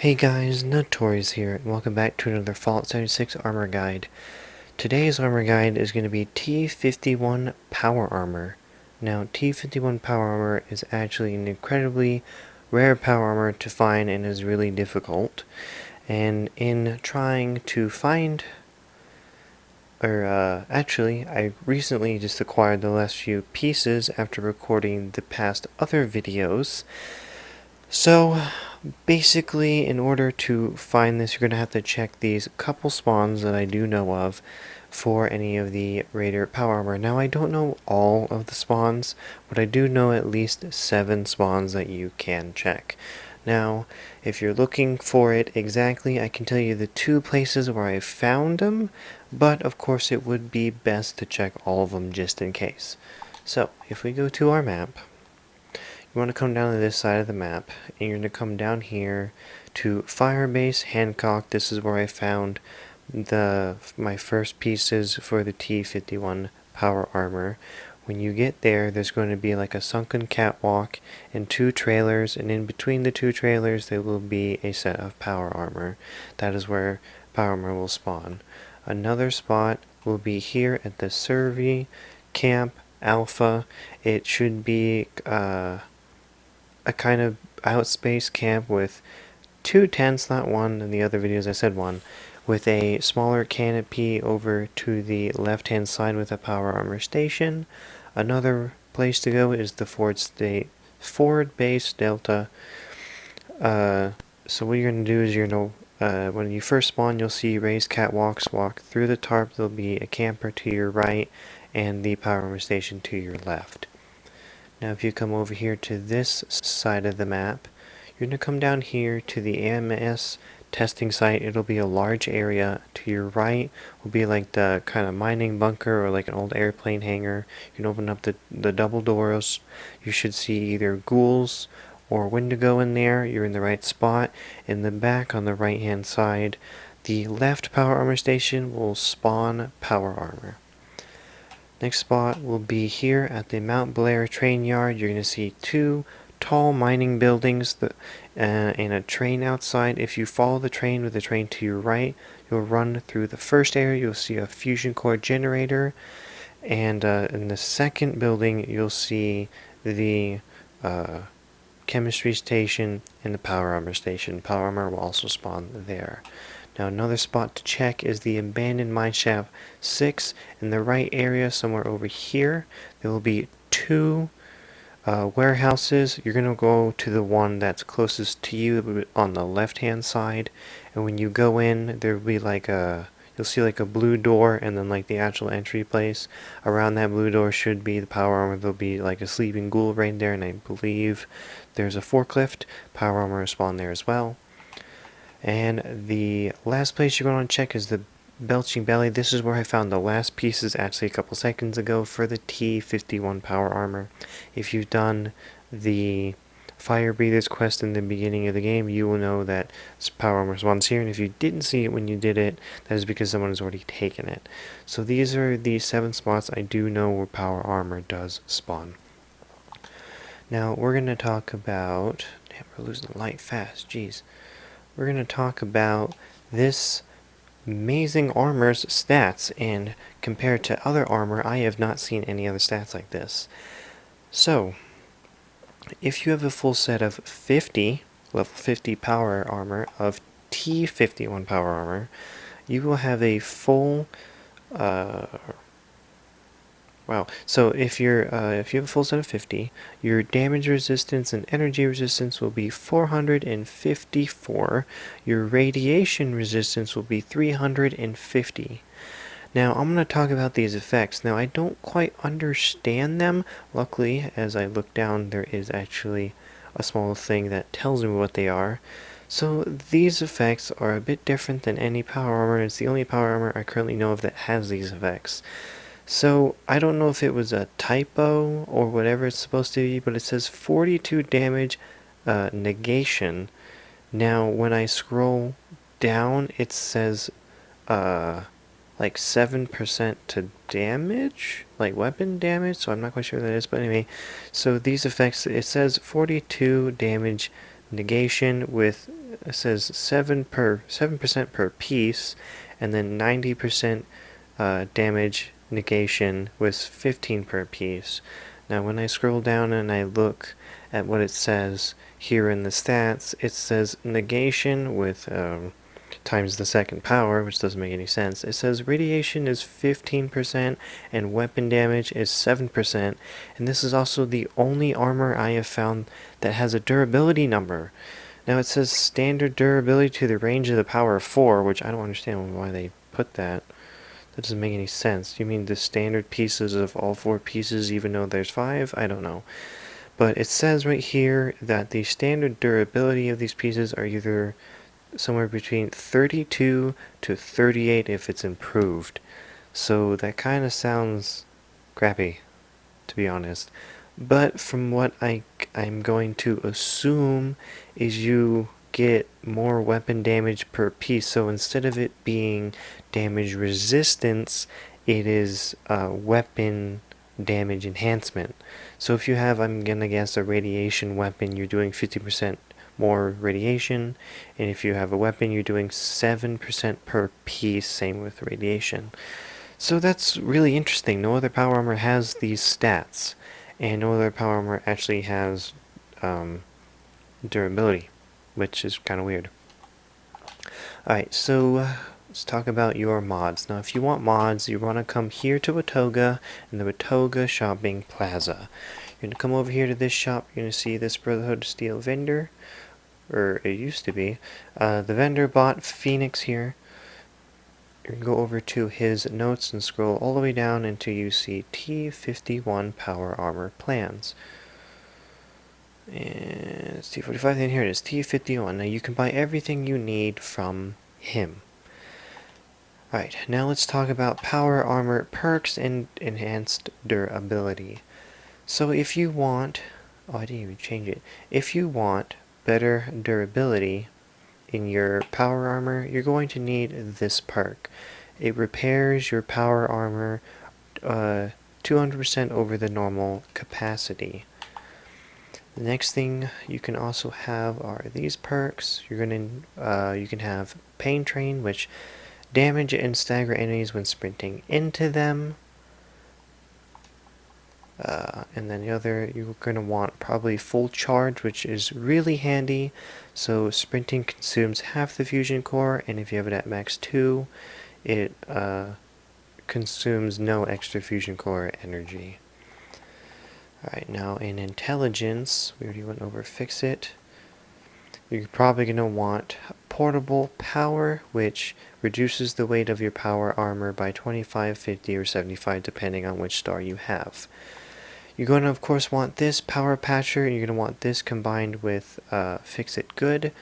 Hey guys, Notorious here, and welcome back to another Fallout 76 armor guide. Today's armor guide is going to be T51 Power Armor. Now, T51 Power Armor is actually an incredibly rare power armor to find and is really difficult. And in trying to find, actually, I recently just acquired the last few pieces after recording the past other videos. So, basically, in order to find this, you're going to have to check these couple spawns that I do know of for any of the Raider power armor. Now, I don't know all of the spawns, but I do know at least 7 spawns that you can check. Now, if you're looking for it exactly, I can tell you the 2 places where I found them, but of course it would be best to check all of them just in case. So, if we go to our map, you want to come down to this side of the map, and you're going to come down here to Firebase Hancock. This is where I found my first pieces for the T51 power armor. When you get there, there's going to be like a sunken catwalk and 2 trailers, and in between the 2 trailers there will be a set of power armor. That is where power armor will spawn. Another spot will be here at the Survey Camp Alpha. It should be a kind of outspace camp with 2 tents, not one. In the other videos I said one, with a smaller canopy over to the left hand side with a power armor station. Another place to go is the Ford Base Delta. So what you're going to do is when you first spawn, you'll see raised catwalks. Walk through the tarp, there'll be a camper to your right and the power armor station to your left. Now if you come over here to this side of the map, you're going to come down here to the AMS testing site. It'll be a large area. To your right will be like the kind of mining bunker or like an old airplane hangar. You can open up the double doors. You should see either ghouls or Wendigo in there. You're in the right spot. In the back on the right hand side, the left power armor station will spawn power armor. Next spot will be here at the Mount Blair train yard. You're going to see 2 tall mining buildings and a train outside. If you follow the train with the train to your right, you'll run through the first area. You'll see a fusion core generator. And in the second building, you'll see the chemistry station and the power armor station. Power armor will also spawn there. Now another spot to check is the abandoned mineshaft 6 in the right area, somewhere over here. There will be 2 warehouses. You're going to go to the one that's closest to you on the left hand side, and when you go in, there will be like you'll see like a blue door and then like the actual entry place. Around that blue door should be the power armor. There'll be like a sleeping ghoul right there, and I believe there's a forklift. Power armor will spawn there as well. And the last place you're going to check is the Belching Belly. This is where I found the last pieces actually a couple seconds ago for the T51 power armor. If you've done the Fire Breathers quest in the beginning of the game, you will know that this power armor spawns here, and if you didn't see it when you did it, that is because someone has already taken it. So these are the 7 spots I do know where power armor does spawn. Now we're going to talk about... Damn, we're losing light fast, jeez. We're going to talk about this amazing armor's stats, and compared to other armor, I have not seen any other stats like this. So, if you have a full set of 50, level 50 power armor of T51 power armor, you will have a full so if you have a full set of 50, your damage resistance and energy resistance will be 454. Your radiation resistance will be 350. Now I'm going to talk about these effects. Now I don't quite understand them. Luckily, as I look down, there is actually a small thing that tells me what they are. So these effects are a bit different than any power armor. It's the only power armor I currently know of that has these effects. So, I don't know if it was a typo or whatever it's supposed to be, but it says 42 damage negation. Now, when I scroll down, it says like 7% to damage, like weapon damage, so I'm not quite sure what that is, but anyway. So these effects, it says 42 damage negation with it says 7% per piece, and then 90% damage negation with 15 per piece. Now when I scroll down and I look at what it says here in the stats, it says negation with times the second power, which doesn't make any sense. It says radiation is 15% and weapon damage is 7%, and this is also the only armor I have found that has a durability number. Now it says standard durability to the range of the power of 4, which I don't understand why they put that. That doesn't make any sense. You mean the standard pieces of all 4 pieces even though there's 5? I don't know. But it says right here that the standard durability of these pieces are either somewhere between 32 to 38 if it's improved. So that kind of sounds crappy, to be honest. But from what I'm going to assume is you get more weapon damage per piece. So instead of it being damage resistance, it is weapon damage enhancement. So if you have, I'm gonna guess, a radiation weapon, you're doing 50% more radiation, and if you have a weapon, you're doing 7% per piece, same with radiation. So that's really interesting. No other power armor has these stats, and no other power armor actually has durability, which is kind of weird. Alright, so let's talk about your mods. Now if you want mods, you want to come here to Watoga in the Watoga Shopping Plaza. You're going to come over here to this shop, you're going to see this Brotherhood of Steel vendor, or it used to be. The vendor bought Phoenix here. You can go over to his notes and scroll all the way down until you see T51 Power Armor Plans. And it's T45, then here it is, T51. Now you can buy everything you need from him. Alright, now let's talk about Power Armor perks and enhanced durability. So if you want, oh I didn't even change it. If you want better durability in your power armor, you're going to need this perk. It repairs your power armor 200% over the normal capacity. The next thing you can also have are these perks. You can have Pain Train, which damage and stagger enemies when sprinting into them. And then the other, you're going to want probably Full Charge, which is really handy. So sprinting consumes half the fusion core, and if you have it at max 2, it consumes no extra fusion core energy. Alright, now in intelligence, we already went over Fix It. You're probably going to want Portable Power, which reduces the weight of your power armor by 25, 50, or 75 depending on which star you have. You're going to of course want this Power Patcher, and you're going to want this combined with Fix It Good.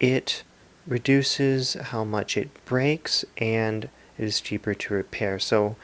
It reduces how much it breaks, and it is cheaper to repair. So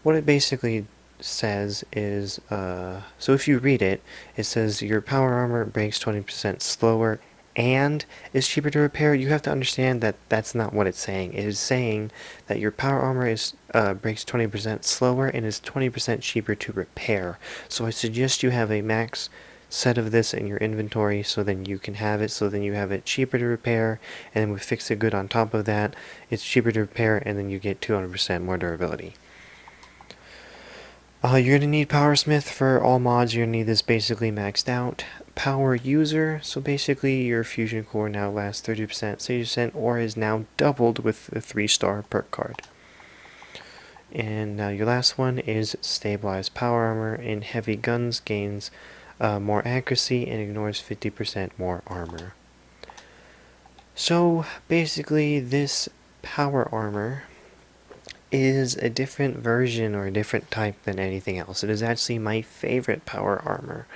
what it basically says is, so if you read it, it says your power armor breaks 20% slower and is cheaper to repair. You have to understand that that's not what it's saying. It is saying that your power armor is breaks 20% slower and is 20% cheaper to repair. So I suggest you have a max set of this in your inventory, so then you can have it, so then you have it cheaper to repair, and then with Fix It Good on top of that, it's cheaper to repair, and then you get 200% more durability. You're going to need Powersmith for all mods. You're going to need this basically maxed out. Power User, so basically your fusion core now lasts 30%, 60%, or is now doubled with a 3-star perk card. And now your last one is Stabilized Power Armor. In heavy guns gains more accuracy and ignores 50% more armor. So basically this power armor is a different version or a different type than anything else. It is actually my favorite power armor.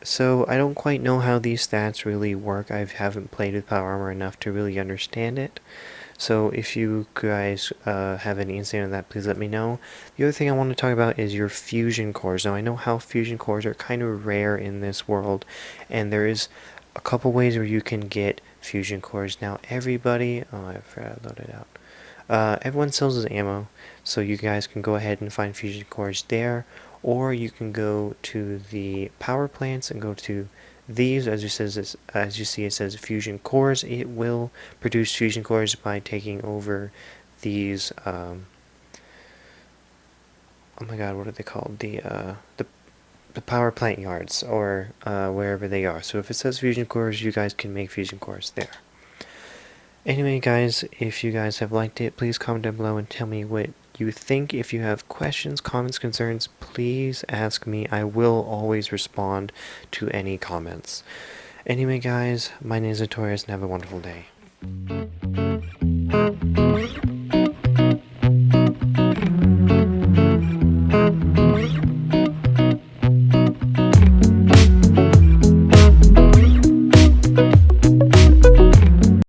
So I don't quite know how these stats really work. I haven't played with power armor enough to really understand it. So if you guys have any insight on that, please let me know. The other thing I want to talk about is your fusion cores. Now I know how fusion cores are kind of rare in this world, and there is a couple ways where you can get fusion cores. Now everybody, oh I forgot to load it out. Everyone sells his ammo, so you guys can go ahead and find fusion cores there, or you can go to the power plants and go to these, as you see, it says fusion cores. It will produce fusion cores by taking over these. Oh my God, what are they called? The power plant yards, or wherever they are. So if it says fusion cores, you guys can make fusion cores there. Anyway, guys, if you guys have liked it, please comment down below and tell me what you think. If you have questions, comments, concerns, please ask me. I will always respond to any comments. Anyway, guys, my name is Notorious, and have a wonderful day.